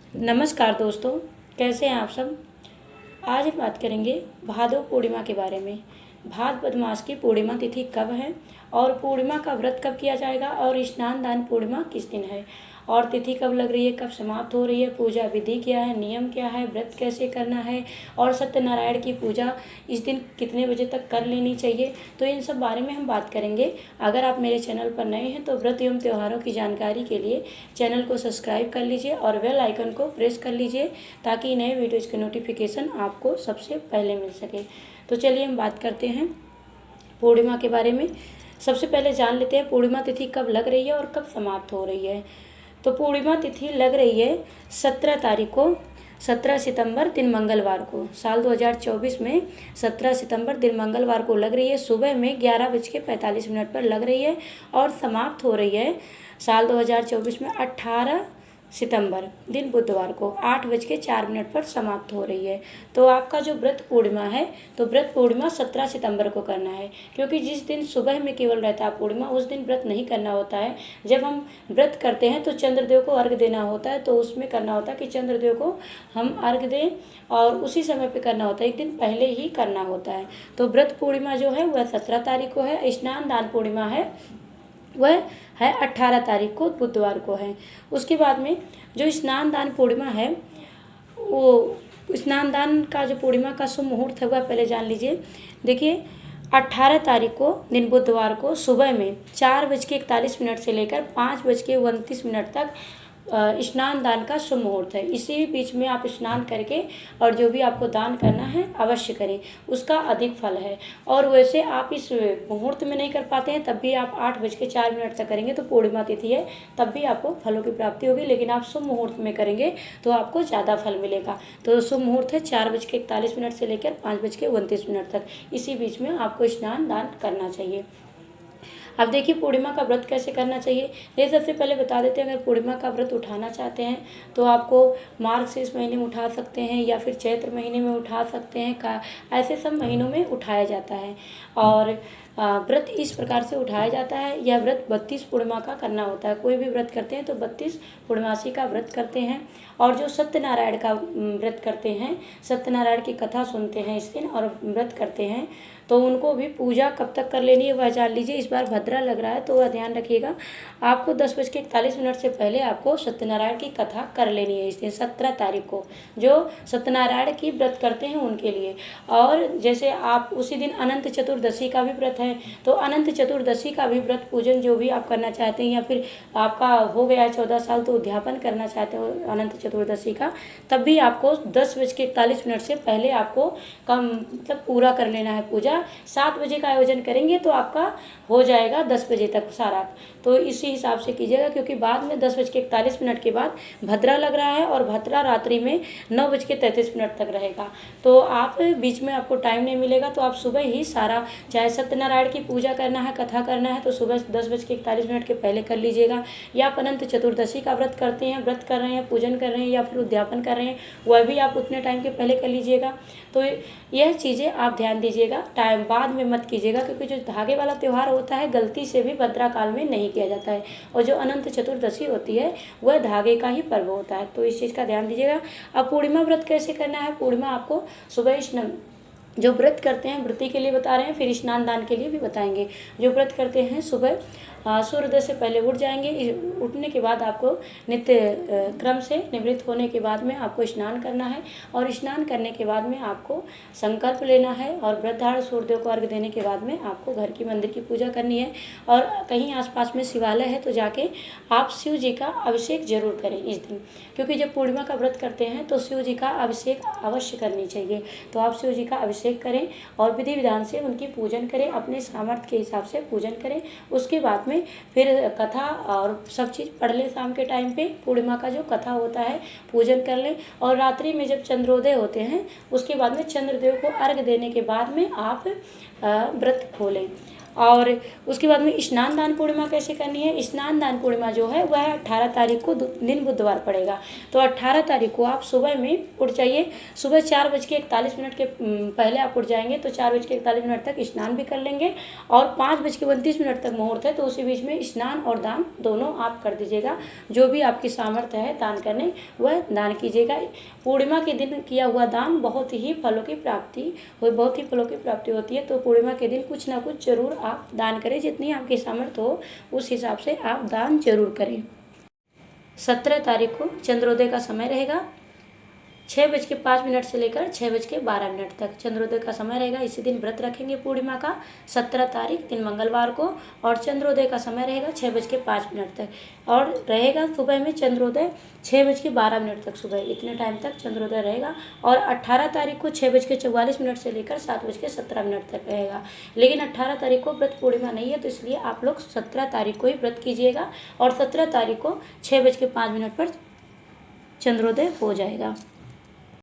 नमस्कार दोस्तों, कैसे हैं आप सब। आज हम बात करेंगे भादो पूर्णिमा के बारे में। भाद्रपद मास की पूर्णिमा तिथि कब है और पूर्णिमा का व्रत कब किया जाएगा और स्नान दान पूर्णिमा किस दिन है और तिथि कब लग रही है, कब समाप्त हो रही है, पूजा विधि क्या है, नियम क्या है, व्रत कैसे करना है और सत्यनारायण की पूजा इस दिन कितने बजे तक कर लेनी चाहिए। तो इन सब बारे में हम बात करेंगे। अगर आप मेरे चैनल पर नए हैं तो व्रत एवं त्योहारों की जानकारी के लिए चैनल को सब्सक्राइब कर लीजिए और बेल आइकन को प्रेस कर लीजिए ताकि नए वीडियोज़ के नोटिफिकेशन आपको सबसे पहले मिल सके। तो चलिए हम बात करते हैं पूर्णिमा के बारे में। सबसे पहले जान लेते हैं पूर्णिमा तिथि कब लग रही है और कब समाप्त हो रही है। तो पूर्णिमा तिथि लग रही है 17 तारीख को, 17 सितंबर दिन मंगलवार को। साल 2024 में 17 सितंबर दिन मंगलवार को लग रही है। सुबह में 11:45 पर लग रही है और समाप्त हो रही है साल 2024 में 18 सितंबर दिन बुधवार को 8:04 पर समाप्त हो रही है। तो आपका जो व्रत पूर्णिमा है, तो व्रत पूर्णिमा 17 सितंबर को करना है, क्योंकि जिस दिन सुबह में केवल रहता है पूर्णिमा, उस दिन व्रत नहीं करना होता है। जब हम व्रत करते हैं तो चंद्रदेव को अर्घ देना होता है, तो उसमें करना होता है कि चंद्रदेव को हम अर्घ दें और उसी समय पे करना होता है, एक दिन पहले ही करना होता है। तो व्रत पूर्णिमा जो है वह 17 तारीख को है। स्नान दान पूर्णिमा है वह है 18 तारीख को, बुधवार को है। उसके बाद में जो स्नान दान पूर्णिमा है, वो स्नान दान का जो पूर्णिमा का शुभ मुहूर्त है वह पहले जान लीजिए। देखिए 18 तारीख को दिन बुधवार को सुबह में 4:41 से लेकर 5:29 तक स्नान दान का शुभ मुहूर्त है। इसी बीच में आप स्नान करके और जो भी आपको दान करना है अवश्य करें, उसका अधिक फल है। और वैसे आप इस मुहूर्त में नहीं कर पाते हैं तब भी आप 8:04 तक करेंगे तो पूर्णिमा तिथि है, तब भी आपको फलों की प्राप्ति होगी। लेकिन आप शुभ मुहूर्त में करेंगे तो आपको ज़्यादा फल मिलेगा। तो शुभ मुहूर्त है 4:41 से लेकर 5:29 तक। इसी बीच में आपको स्नान दान करना चाहिए। अब देखिए पूर्णिमा का व्रत कैसे करना चाहिए। ये सबसे पहले बता देते हैं, अगर पूर्णिमा का व्रत उठाना चाहते हैं तो आपको मार्गशीर्ष महीने में उठा सकते हैं या फिर चैत्र महीने में उठा सकते हैं। ऐसे सब महीनों में उठाया जाता है और व्रत इस प्रकार से उठाया जाता है। यह व्रत 32 पूर्णिमा का करना होता है। कोई भी व्रत करते हैं तो 32 पूर्णमासी का व्रत करते हैं। और जो सत्यनारायण का व्रत करते हैं, सत्यनारायण की कथा सुनते हैं इस दिन और व्रत करते हैं, तो उनको भी पूजा कब तक कर लेनी है वह जान लीजिए। इस बार भद्रा लग रहा है तो वह ध्यान रखिएगा। आपको 10:41 से पहले आपको सत्यनारायण की कथा कर लेनी है इस दिन 17 तारीख को, जो सत्यनारायण की व्रत करते हैं उनके लिए। और जैसे आप उसी दिन अनंत चतुर्दशी का भी व्रत है, तो अनंत चतुर्दशी का भी व्रत पूजन जो भी आप करना चाहते हैं या फिर आपका हो गया है 14 साल तो उद्यापन करना चाहते हो अनंत चतुर्दशी का, तब भी आपको 10:41 से पहले आपको मतलब पूरा कर लेना है पूजा। 7 बजे का आयोजन करेंगे तो आपका हो जाएगा 10 बजे तक सारा। तो इसी हिसाब से कीजिएगा, क्योंकि बाद में 10:41 के बाद भद्रा लग रहा है और भद्रा रात्रि में 9:33 तक रहेगा। तो आप बीच में आपको टाइम नहीं मिलेगा, तो आप सुबह ही सारा, चाहे सत्यनारायण की पूजा करना है, कथा करना है तो सुबह 10:41 के पहले कर लीजिएगा। या आप अनंत चतुर्दशी का व्रत करते हैं, व्रत कर रहे हैं, पूजन कर रहे हैं या फिर उद्यापन कर रहे हैं, वह भी आप उतने टाइम के पहले कर लीजिएगा। तो यह चीज़ें आप ध्यान दीजिएगा, टाइम बाद में मत कीजिएगा, क्योंकि जो धागे वाला त्यौहार होता है गलती से भी भद्रा काल में नहीं किया जाता है और जो अनंत चतुर्दशी होती है वह धागे का ही पर्व होता है। तो इस चीज़ का ध्यान दीजिएगा। अब पूर्णिमा व्रत कैसे करना है, पूर्णिमा आपको सुबह जो व्रत करते हैं व्रती के लिए बता रहे हैं, फिर स्नान दान के लिए भी बताएंगे। जो व्रत करते हैं सुबह सूर्योदय से पहले उठ जाएंगे। उठने के बाद आपको नित्य क्रम से निवृत्त होने के बाद में आपको स्नान करना है और स्नान करने के बाद में आपको संकल्प लेना है और व्रतधारण सूर्यदेव को अर्घ देने के बाद में आपको घर की मंदिर की पूजा करनी है। और कहीं आसपास में शिवालय है तो जाके आप शिव जी का अभिषेक जरूर करें इस दिन, क्योंकि जब पूर्णिमा का व्रत करते हैं तो शिव जी का अभिषेक अवश्य करनी चाहिए। तो आप शिव जी का अभिषेक करें और विधि विधान से उनकी पूजन करें, अपने सामर्थ्य के हिसाब से पूजन करें। उसके बाद में फिर कथा और सब चीज़ पढ़ लें। शाम के टाइम पे पूर्णिमा का जो कथा होता है पूजन कर लें और रात्रि में जब चंद्रोदय होते हैं उसके बाद में चंद्रदेव को अर्घ देने के बाद में आप व्रत खोलें। और उसके बाद में स्नान दान पूर्णिमा कैसे करनी है। स्नान दान पूर्णिमा जो है वह 18 तारीख को दिन बुधवार पड़ेगा। तो 18 तारीख को आप सुबह में उठ जाइए। सुबह 4:41 के पहले आप उठ जाएंगे तो 4:41 तक स्नान भी कर लेंगे और 5:32 तक मुहूर्त है, तो उसी बीच में स्नान और दान दोनों आप कर दीजिएगा। जो भी आपकी सामर्थ्य है दान करने वह दान कीजिएगा। पूर्णिमा के दिन किया हुआ दान बहुत ही फलों की प्राप्ति होती है। तो पूर्णिमा के दिन कुछ ना कुछ जरूर आप दान करें, जितनी आपकी सामर्थ्य हो उस हिसाब से आप दान जरूर करें। 17 तारीख को चंद्रोदय का समय रहेगा 6:05 से लेकर 6:12 तक चंद्रोदय का समय रहेगा। इसी दिन व्रत रखेंगे पूर्णिमा का 17 तारीख दिन मंगलवार को, और चंद्रोदय का समय रहेगा 6:05 तक और रहेगा सुबह में चंद्रोदय 6:12 तक। सुबह इतने टाइम तक चंद्रोदय रहेगा। और 18 तारीख को 6:44 से लेकर 7:17 तक रहेगा। लेकिन 18 तारीख को व्रत पूर्णिमा नहीं है, तो इसलिए आप लोग 17 तारीख को ही व्रत कीजिएगा और 17 तारीख को 6:05 पर चंद्रोदय हो जाएगा।